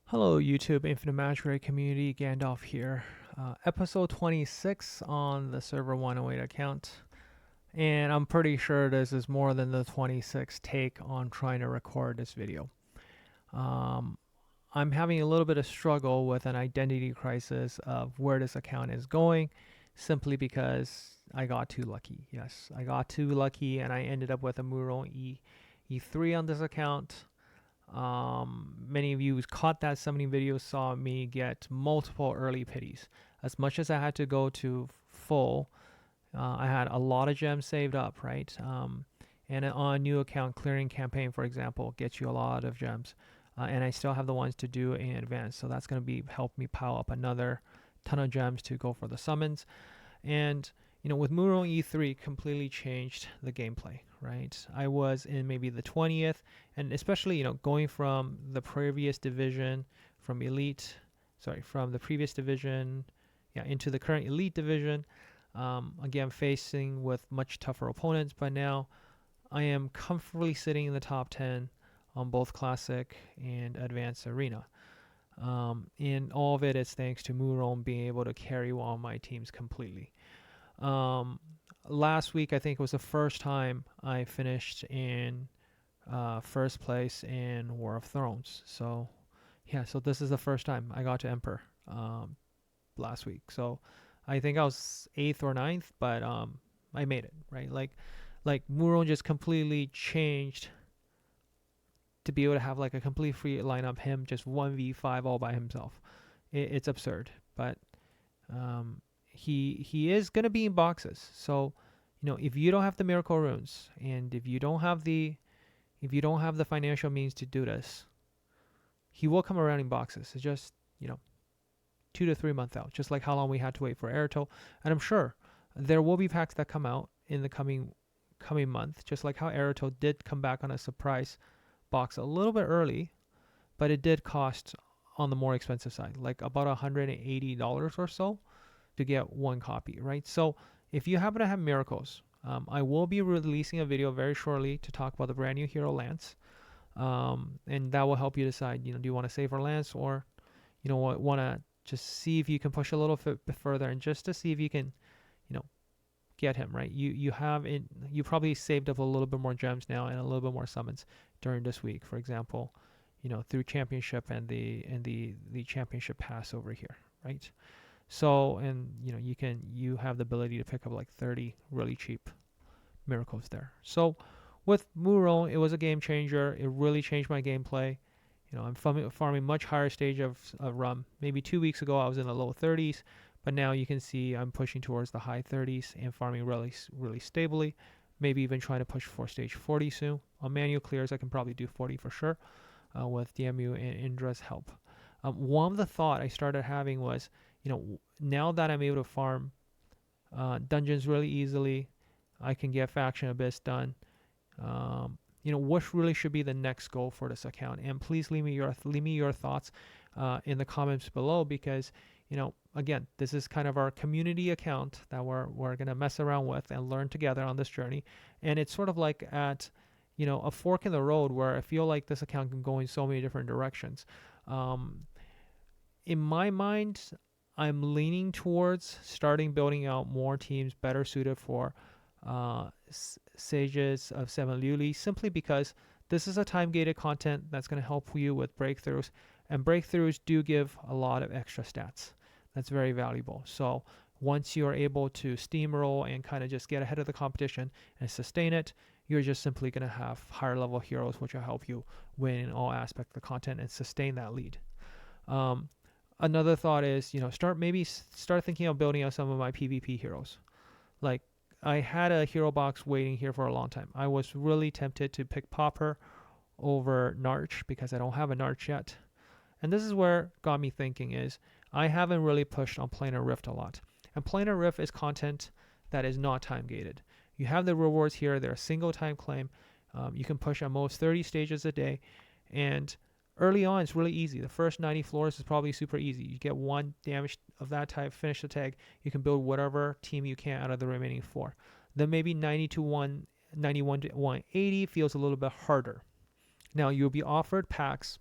Hello, YouTube Infinite Match Rate community. Gandalf here. Episode 26 on the Server 108 account. And I'm pretty sure this is more than the 26th take on trying to record this video. Um, I'm having a little bit of struggle with an identity crisis of where this account is going simply because I got too lucky. Yes, I got too lucky and I ended up with a Muro E3 on this account. Many of you who caught that summoning video saw me get multiple early pities. As much as I had to go to full, I had a lot of gems saved up, right? And on a new account, clearing campaign, for example, gets you a lot of gems. And I still have the ones to do in advance. So that's going to be help me pile up another ton of gems to go for the summons. And with Muro E3 completely changed the gameplay, right? I was in maybe the 20th, and especially, going from the previous division, from the previous division, into the current elite division. Again, facing with much tougher opponents, but now I am comfortably sitting in the top 10 on both Classic and Advanced Arena. And all of it is thanks to Muron being able to carry all my teams completely. Um, Last week, I think, was the first time I finished in first place in War of Thrones. So, yeah, so this is the first time I got to Emperor last week. So, I think I was eighth or ninth, but I made it, right? Like Muron just completely changed to be able to have like a complete free lineup, him just 1v5 all by himself. It's absurd, but um, he is gonna be in boxes. So, if you don't have the miracle runes and if you don't have the financial means to do this, he will come around in boxes. It's just 2 to 3 months out, just like how long we had to wait for Airto. And I'm sure there will be packs that come out in the coming month, just like how Airto did come back on a surprise box a little bit early, but it did cost on the more expensive side, like about $180 or so to get one copy, right? So if you happen to have miracles, I will be releasing a video very shortly to talk about the brand new hero Lance, and that will help you decide. Do you want to save for Lance, or want to just see if you can push a little bit further, and just to see if you can, you know, get him right. You probably saved up a little bit more gems now and a little bit more summons during this week, for example, through championship and the championship pass over here, right? So, and you have the ability to pick up like 30 really cheap miracles there. So with Muro, it was a game changer. It really changed my gameplay. I'm farming much higher stage of rum. Maybe 2 weeks ago I was in the low 30s, but now you can see I'm pushing towards the high 30s and farming really stably. Maybe even trying to push for stage 40 soon. On manual clears, I can probably do 40 for sure with DMU and Indra's help. One of the thought I started having was, now that I'm able to farm dungeons really easily, I can get faction abyss done. What really should be the next goal for this account? And please leave me your thoughts in the comments below, because again, this is kind of our community account that we're gonna mess around with and learn together on this journey. And it's sort of like at a fork in the road where I feel like this account can go in so many different directions. Um, in my mind, I'm leaning towards starting building out more teams better suited for Sages of Seven Luli, simply because this is a time gated content that's going to help you with breakthroughs, and breakthroughs do give a lot of extra stats. That's very valuable. So once you're able to steamroll and kind of just get ahead of the competition and sustain it, you're just simply going to have higher level heroes, which will help you win in all aspects of the content and sustain that lead. Um, Another thought is, start thinking of building out some of my PvP heroes. Like, I had a hero box waiting here for a long time. I was really tempted to pick Popper over Narch because I don't have a Narch yet. And this is where got me thinking is I haven't really pushed on Planar Rift a lot. And Planar Rift is content that is not time gated. You have the rewards here. They're a single time claim. You can push on most 30 stages a day. And early on, it's really easy. The first 90 floors is probably super easy. You get one damage of that type, finish the tag. You can build whatever team you can out of the remaining four. Then maybe 91 to 180 feels a little bit harder. Now, you'll be offered packs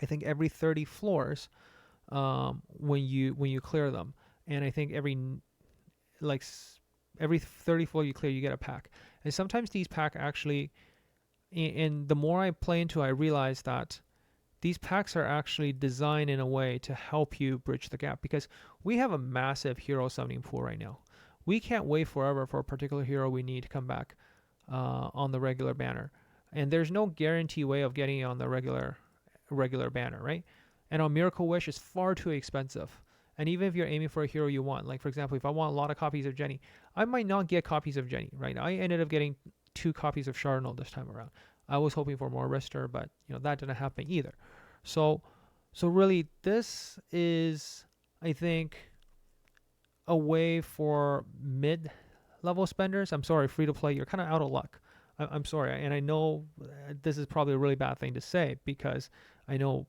I think every 30 floors, when you clear them, and I think like every 30 floor you clear, you get a pack. And sometimes these pack actually, and the more I play into it, I realize that these packs are actually designed in a way to help you bridge the gap, because we have a massive hero summoning pool right now. We can't wait forever for a particular hero we need to come back on the regular banner, and there's no guarantee way of getting it on the regular banner, right? And on Miracle Wish is far too expensive. And even if you're aiming for a hero you want, like for example, if I want a lot of copies of Jenny, I might not get copies of Jenny, right? I ended up getting 2 copies of Chardonnay this time around. I was hoping for more Rister, but that didn't happen either. So really, this is, I think, a way for mid-level spenders. I'm sorry, free to play, you're kind of out of luck. I'm sorry, and I know this is probably a really bad thing to say, because I know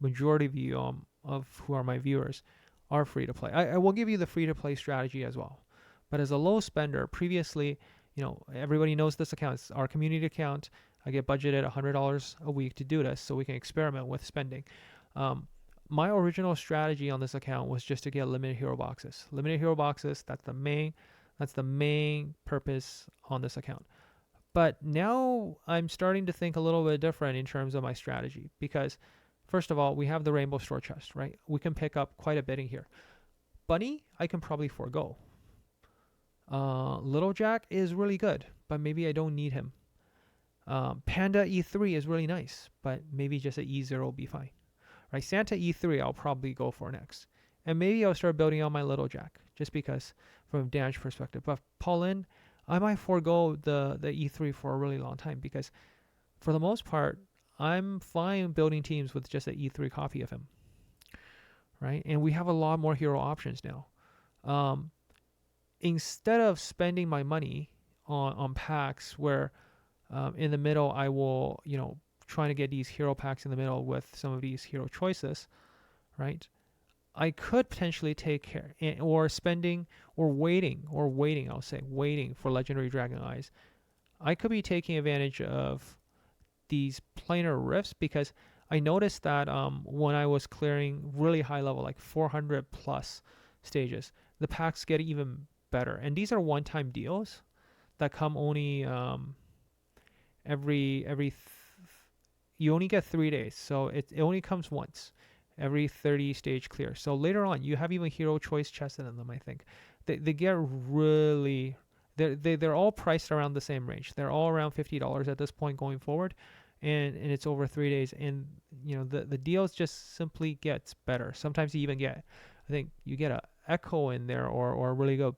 majority of you of who are my viewers are free to play. I will give you the free to play strategy as well. But as a low spender, previously, everybody knows this account. It's our community account. I get budgeted $100 a week to do this, so we can experiment with spending. My original strategy on this account was just to get limited hero boxes. Limited hero boxes, that's the main purpose on this account. But now I'm starting to think a little bit different in terms of my strategy, because first of all, we have the Rainbow Store chest, right? We can pick up quite a bit in here. Bunny, I can probably forego. Little Jack is really good, but maybe I don't need him. Panda E3 is really nice, but maybe just an E0 will be fine. Right? Santa E3 I'll probably go for next. And maybe I'll start building on my Little Jack, just because from a damage perspective. But Paulin, I might forego the E3 for a really long time, because for the most part, I'm fine building teams with just an E3 copy of him. Right? And we have a lot more hero options now. Instead of spending my money on packs where in the middle I will, trying to get these hero packs in the middle with some of these hero choices, right? I could potentially take care, or spending, or waiting, I'll say, waiting for Legendary Dragon Eyes. I could be taking advantage of these planar rifts, because I noticed that when I was clearing really high level, like 400 plus stages, the packs get even better. And these are one-time deals that come only you only get 3 days, so it only comes once every 30 stage clear. So later on, you have even hero choice chests in them. I think they get really, they're all priced around the same range. They're all around $50 at this point going forward, and it's over 3 days, and the deals just simply gets better. Sometimes you even get, I think you get a echo in there, or a really good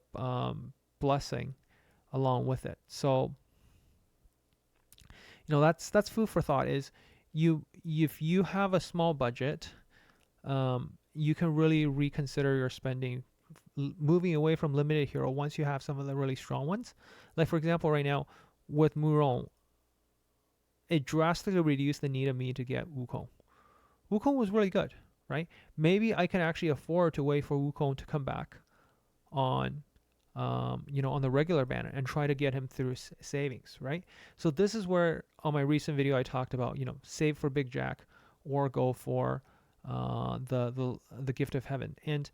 blessing along with it. So that's food for thought. Is if you have a small budget, you can really reconsider your spending, moving away from limited hero once you have some of the really strong ones. Like for example, right now with Muron, it drastically reduced the need of me to get Wukong. Wukong was really good, right? Maybe I can actually afford to wait for Wukong to come back on on the regular banner and try to get him through savings, right? So this is where on my recent video I talked about, save for Big Jack or go for the Gift of Heaven. And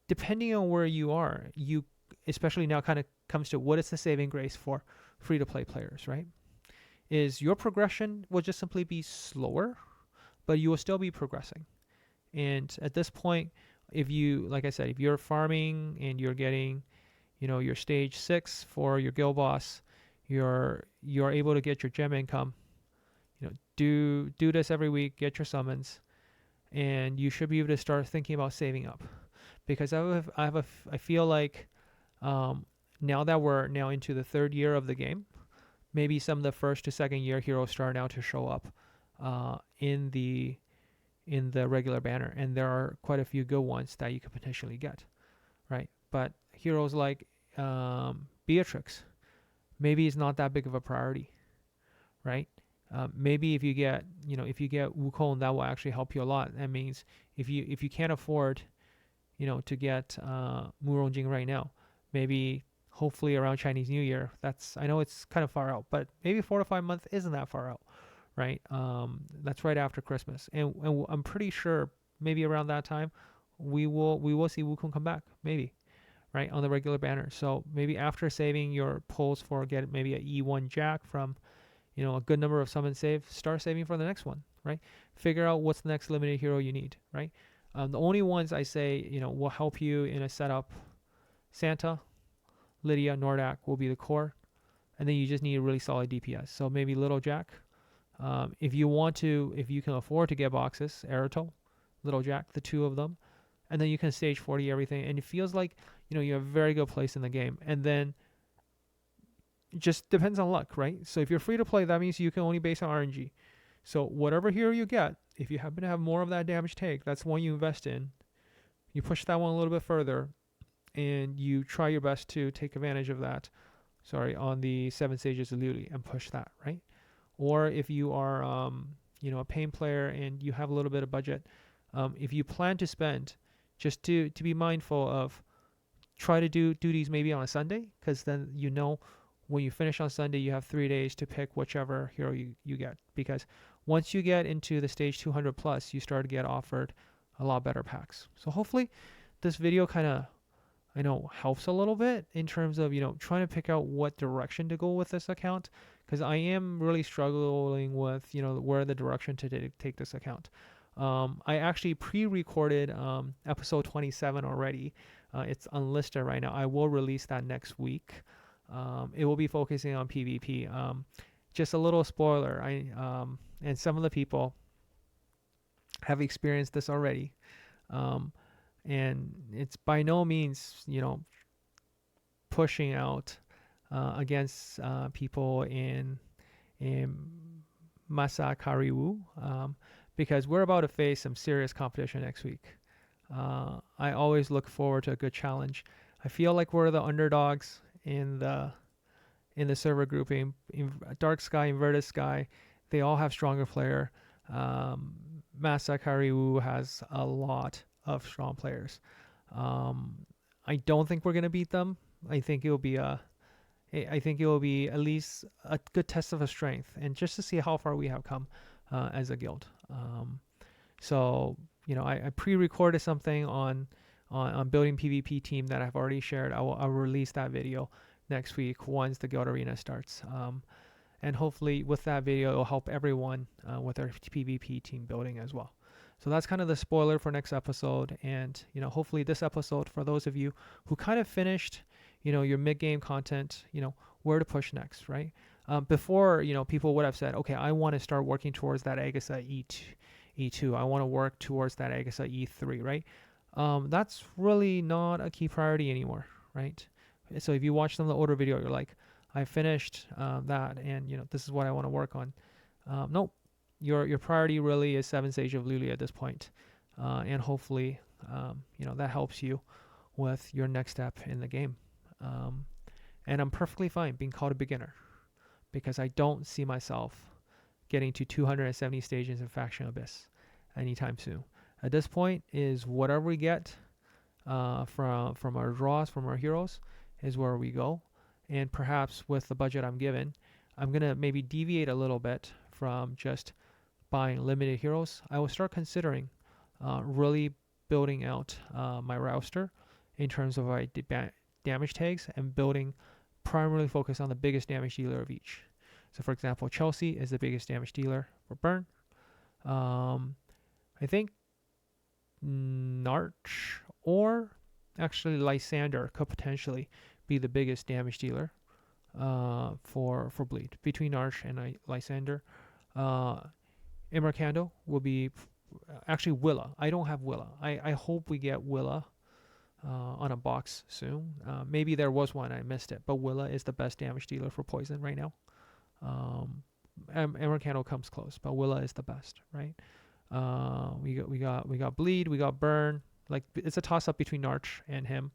depending on where you are, you especially now kind of comes to what is the saving grace for free to play players, right? Is your progression will just simply be slower, but you will still be progressing. And at this point, if you, like I said, if you're farming and you're getting, your stage 6 for your guild boss, you're able to get your gem income. Do this every week, get your summons, and you should be able to start thinking about saving up. Because I feel like now that we're now into the 3rd year of the game, maybe some of the 1st to 2nd year heroes start now to show up in the regular banner, and there are quite a few good ones that you could potentially get, right? But heroes like Beatrix, maybe it's not that big of a priority, right? Maybe if you get Wukong, that will actually help you a lot. That means if you can't afford to get Murongjing right now, maybe hopefully around Chinese New Year, I know it's kind of far out, but maybe 4 to 5 months isn't that far out, right? That's right after Christmas, and I'm pretty sure maybe around that time we will see Wukong come back, maybe, right, on the regular banner. So maybe after saving your pulls for get maybe a E1 Jack from a good number of summon save, start saving for the next one, right? Figure out what's the next limited hero you need, right? The only ones I say will help you in a setup: Santa, Lydia, Nordak will be the core, and then you just need a really solid DPS. So maybe Little Jack. If you can afford to get boxes, Aerito, Little Jack, the two of them, and then you can stage 40 everything, and it feels like you have a very good place in the game. And then it just depends on luck, right? So if you're free to play, that means you can only base on RNG. So whatever hero you get, if you happen to have more of that damage take, that's one you invest in. You push that one a little bit further, and you try your best to take advantage of that. On the 7 stages of Luli, and push that, right? Or if you are, a pain player and you have a little bit of budget, if you plan to spend, just to be mindful of, try to do duties maybe on a Sunday, because then when you finish on Sunday, you have 3 days to pick whichever hero you get. Because once you get into the stage 200 plus, you start to get offered a lot better packs. So hopefully this video kind of helps a little bit in terms of trying to pick out what direction to go with this account, because I am really struggling with where the direction to take this account. I actually pre-recorded episode 27 already. It's unlisted right now. I will release that next week. It will be focusing on PvP. Just a little spoiler, and some of the people have experienced this already. And it's by no means, pushing out against people in Masa Kariwu, because we're about to face some serious competition next week. I always look forward to a good challenge. I feel like we're the underdogs in the server grouping. Dark Sky, Inverted Sky, they all have stronger player. Masa Kariwu has a lot of strong players. I don't think we're gonna beat them. I think it will be at least a good test of a strength, and just to see how far we have come as a guild. I pre-recorded something on building PvP team that I've already shared. I'll release that video next week once the guild arena starts. And hopefully with that video, it'll help everyone with their PvP team building as well. So that's kind of the spoiler for next episode. And, hopefully this episode, for those of you who kind of finished, your mid-game content, where to push next, right? Before, people would have said, okay, I want to start working towards that Aegisa E2. I want to work towards that Aegisa E3, right? That's really not a key priority anymore, right? So if you watch them the older video, you're like, I finished that, and, this is what I want to work on. Nope. Your priority really is 7 Stage of Luli at this point. And hopefully, that helps you with your next step in the game. And I'm perfectly fine being called a beginner, because I don't see myself getting to 270 stages in Faction Abyss anytime soon. At this point, is whatever we get from our draws, from our heroes, is where we go. And perhaps with the budget I'm given, I'm going to maybe deviate a little bit from just buying limited heroes. I will start considering really building out my roster in terms of my damage tags, and building primarily focus on the biggest damage dealer of each. So for example, Chelsea is the biggest damage dealer for burn. I think Narch or actually Lysander could potentially be the biggest damage dealer for bleed between Narch and Lysander. Emercando will be actually Willa. I don't have Willa. I hope we get Willa on a box soon. Maybe there was one, I missed it, but Willa is the best damage dealer for poison right now. Emercando comes close, but Willa is the best, right? We got bleed, we got burn. Like, it's a toss up between Narch and him.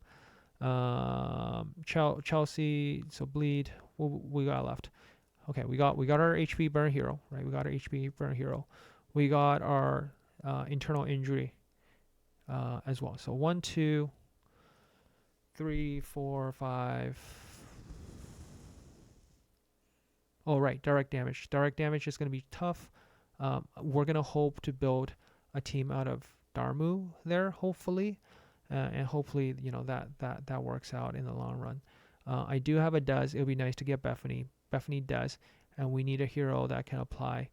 Chelsea, so bleed. We got left. Okay, we got our HP burn hero, right? We got our HP burn hero. We got our internal injury as well. So 1, 2, 3, 4, 5, Oh, right, direct damage. Direct damage is going to be tough. We're going to hope to build a team out of Darmu there, hopefully. And hopefully, that works out in the long run. I do have a Does. It would be nice to get Bethany. Bethany does. And we need a hero that can apply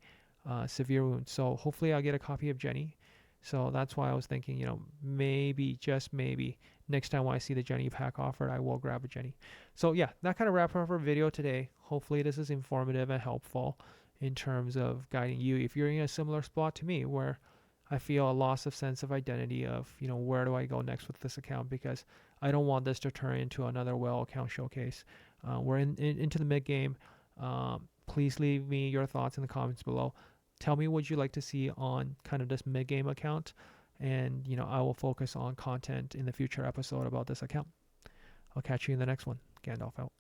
severe wounds. So hopefully I'll get a copy of Jenny. So that's why I was thinking, maybe, just maybe, next time when I see the Jenny pack offered, I will grab a Jenny. So yeah, that kind of wraps up our video today. Hopefully this is informative and helpful in terms of guiding you if you're in a similar spot to me where I feel a loss of sense of identity of, where do I go next with this account, because I don't want this to turn into another whale account showcase. We're into the mid game. Please leave me your thoughts in the comments below. Tell me what you'd like to see on kind of this mid game account, and I will focus on content in the future episode about this account. I'll catch you in the next one. Gandalf out.